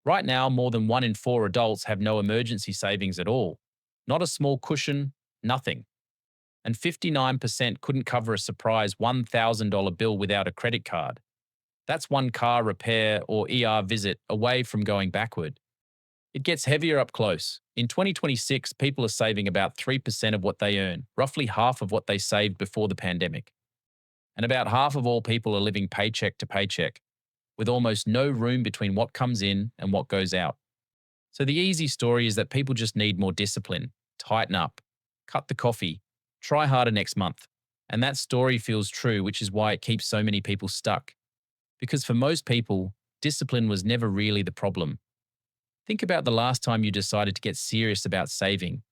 Right now, more than 1 in 4 adults have no emergency savings at all. Not a small cushion, nothing. And 59% couldn't cover a surprise $1,000 bill without a credit card. That's one car repair or ER visit away from going backward. It gets heavier up close. In 2026, people are saving about 3% of what they earn, roughly half of what they saved before the pandemic. And about half of all people are living paycheck to paycheck, with almost no room between what comes in and what goes out. So the easy story is that people just need more discipline, tighten up, cut the coffee, try harder next month. And that story feels true, which is why it keeps so many people stuck. Because for most people, discipline was never really the problem. Think about the last time you decided to get serious about saving.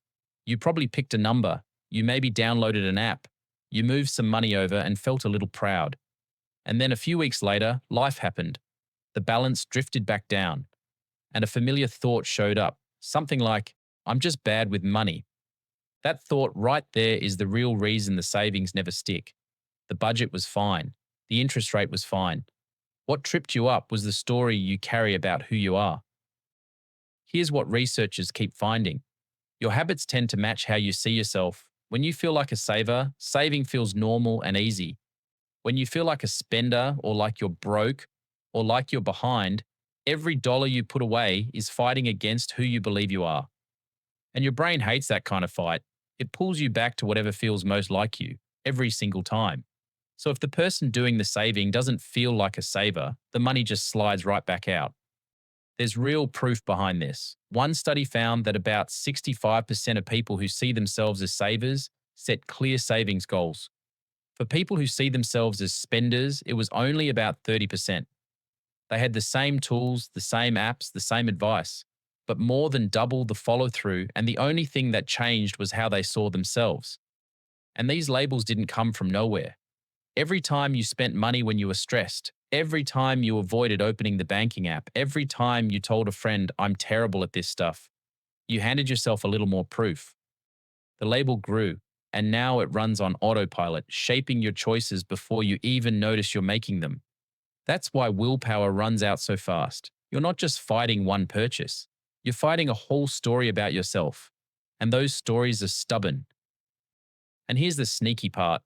You probably picked a number, you maybe downloaded an app, you moved some money over and felt a little proud. And then a few weeks later, life happened. The balance drifted back down, and a familiar thought showed up, something like, I'm just bad with money. That thought right there is the real reason the savings never stick. The budget was fine. The interest rate was fine. What tripped you up was the story you carry about who you are. Here's what researchers keep finding. Your habits tend to match how you see yourself. When you feel like a saver, saving feels normal and easy. When you feel like a spender or like you're broke or like you're behind, every dollar you put away is fighting against who you believe you are. And your brain hates that kind of fight. It pulls you back to whatever feels most like you every single time. So if the person doing the saving doesn't feel like a saver, the money just slides right back out. There's real proof behind this. One study found that about 65% of people who see themselves as savers set clear savings goals. For people who see themselves as spenders, it was only about 30%. They had the same tools, the same apps, the same advice, but more than double the follow through, and the only thing that changed was how they saw themselves. And these labels didn't come from nowhere. Every time you spent money when you were stressed, every time you avoided opening the banking app, every time you told a friend, I'm terrible at this stuff, you handed yourself a little more proof. The label grew, and now it runs on autopilot, shaping your choices before you even notice you're making them. That's why willpower runs out so fast. You're not just fighting one purchase, you're fighting a whole story about yourself. And those stories are stubborn. And here's the sneaky part.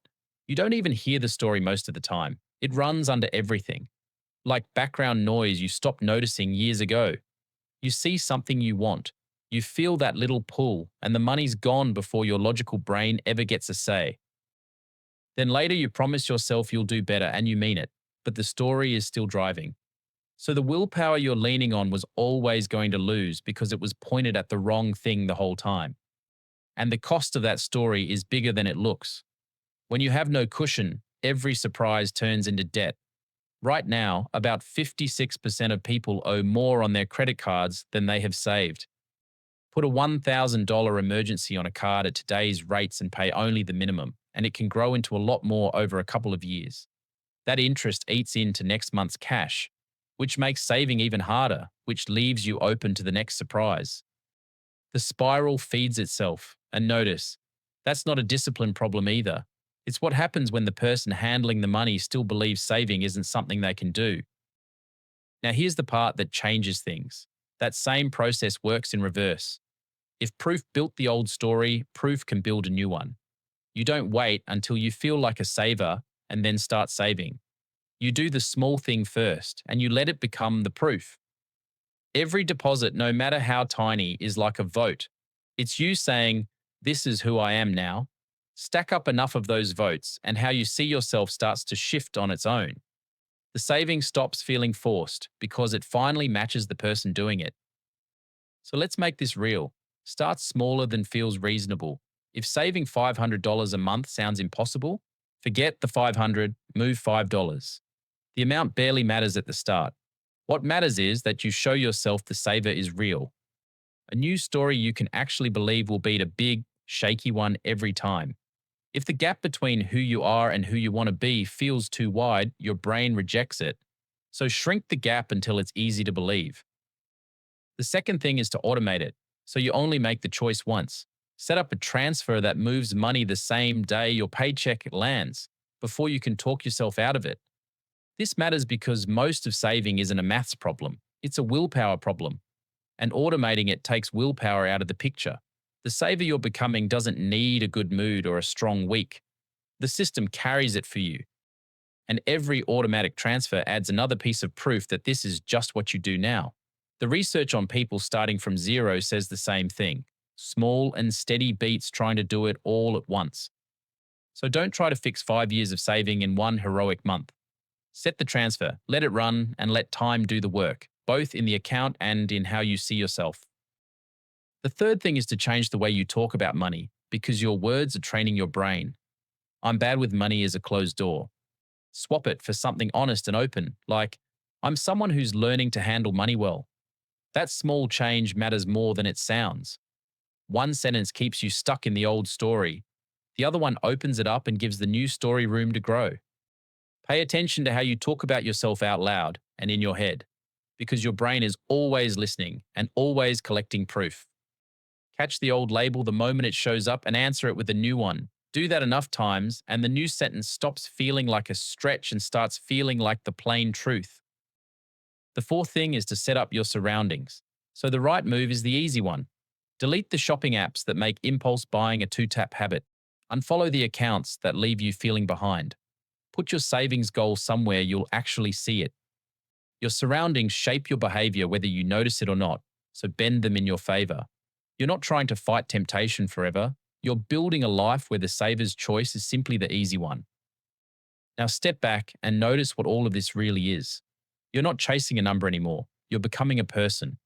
You don't even hear the story most of the time. It runs under everything. Like background noise you stopped noticing years ago. You see something you want. You feel that little pull, and the money's gone before your logical brain ever gets a say. Then later you promise yourself you'll do better, and you mean it, but the story is still driving. So the willpower you're leaning on was always going to lose because it was pointed at the wrong thing the whole time. And the cost of that story is bigger than it looks. When you have no cushion, every surprise turns into debt. Right now, about 56% of people owe more on their credit cards than they have saved. Put a $1,000 emergency on a card at today's rates and pay only the minimum, and it can grow into a lot more over a couple of years. That interest eats into next month's cash, which makes saving even harder, which leaves you open to the next surprise. The spiral feeds itself, and notice, that's not a discipline problem either. It's what happens when the person handling the money still believes saving isn't something they can do. Now here's the part that changes things. That same process works in reverse. If proof built the old story, proof can build a new one. You don't wait until you feel like a saver and then start saving. You do the small thing first, and you let it become the proof. Every deposit, no matter how tiny, is like a vote. It's you saying, this is who I am now. Stack up enough of those votes, and how you see yourself starts to shift on its own. The saving stops feeling forced because it finally matches the person doing it. So let's make this real. Start smaller than feels reasonable. If saving $500 a month sounds impossible, forget the 500, move $5. The amount barely matters at the start. What matters is that you show yourself the saver is real. A new story you can actually believe will beat a big, shaky one every time. If the gap between who you are and who you want to be feels too wide, your brain rejects it. So shrink the gap until it's easy to believe. The second thing is to automate it, so you only make the choice once. Set up a transfer that moves money the same day your paycheck lands, before you can talk yourself out of it. This matters because most of saving isn't a maths problem. It's a willpower problem, and automating it takes willpower out of the picture. The saver you're becoming doesn't need a good mood or a strong week. The system carries it for you. And every automatic transfer adds another piece of proof that this is just what you do now. The research on people starting from zero says the same thing: small and steady beats trying to do it all at once. So don't try to fix 5 years of saving in one heroic month. Set the transfer, let it run, and let time do the work, both in the account and in how you see yourself. The third thing is to change the way you talk about money, because your words are training your brain. "I'm bad with money" is a closed door. Swap it for something honest and open, like, "I'm someone who's learning to handle money well." That small change matters more than it sounds. One sentence keeps you stuck in the old story. The other one opens it up and gives the new story room to grow. Pay attention to how you talk about yourself out loud and in your head, because your brain is always listening and always collecting proof. Catch the old label the moment it shows up and answer it with a new one. Do that enough times, and the new sentence stops feeling like a stretch and starts feeling like the plain truth. The fourth thing is to set up your surroundings. So the right move is the easy one. Delete the shopping apps that make impulse buying a two-tap habit. Unfollow the accounts that leave you feeling behind. Put your savings goal somewhere you'll actually see it. Your surroundings shape your behavior whether you notice it or not, so bend them in your favor. You're not trying to fight temptation forever. You're building a life where the saver's choice is simply the easy one. Now step back and notice what all of this really is. You're not chasing a number anymore. You're becoming a person.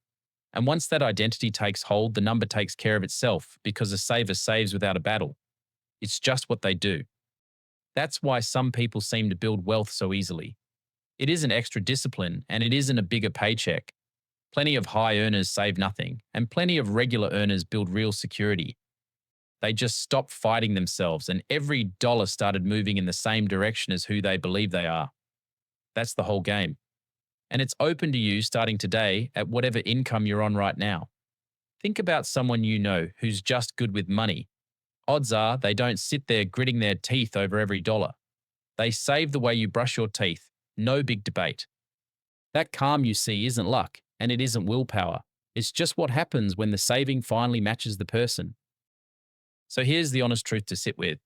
And once that identity takes hold, the number takes care of itself, because a saver saves without a battle. It's just what they do. That's why some people seem to build wealth so easily. It isn't extra discipline, and it isn't a bigger paycheck. Plenty of high earners save nothing, and plenty of regular earners build real security. They just stopped fighting themselves, and every dollar started moving in the same direction as who they believe they are. That's the whole game. And it's open to you starting today at whatever income you're on right now. Think about someone you know who's just good with money. Odds are they don't sit there gritting their teeth over every dollar. They save the way you brush your teeth. No big debate. That calm you see isn't luck, and it isn't willpower. It's just what happens when the saving finally matches the person. So here's the honest truth to sit with.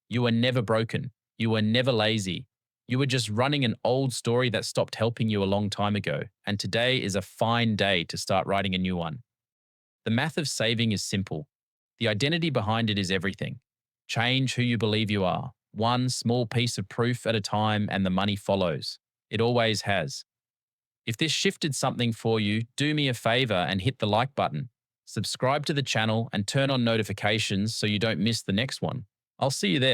You were never broken. You were never lazy. You were just running an old story that stopped helping you a long time ago, and today is a fine day to start writing a new one. The math of saving is simple. The identity behind it is everything. Change who you believe you are, one small piece of proof at a time, and the money follows. It always has. If this shifted something for you, do me a favor and hit the like button. Subscribe to the channel and turn on notifications so you don't miss the next one. I'll see you there.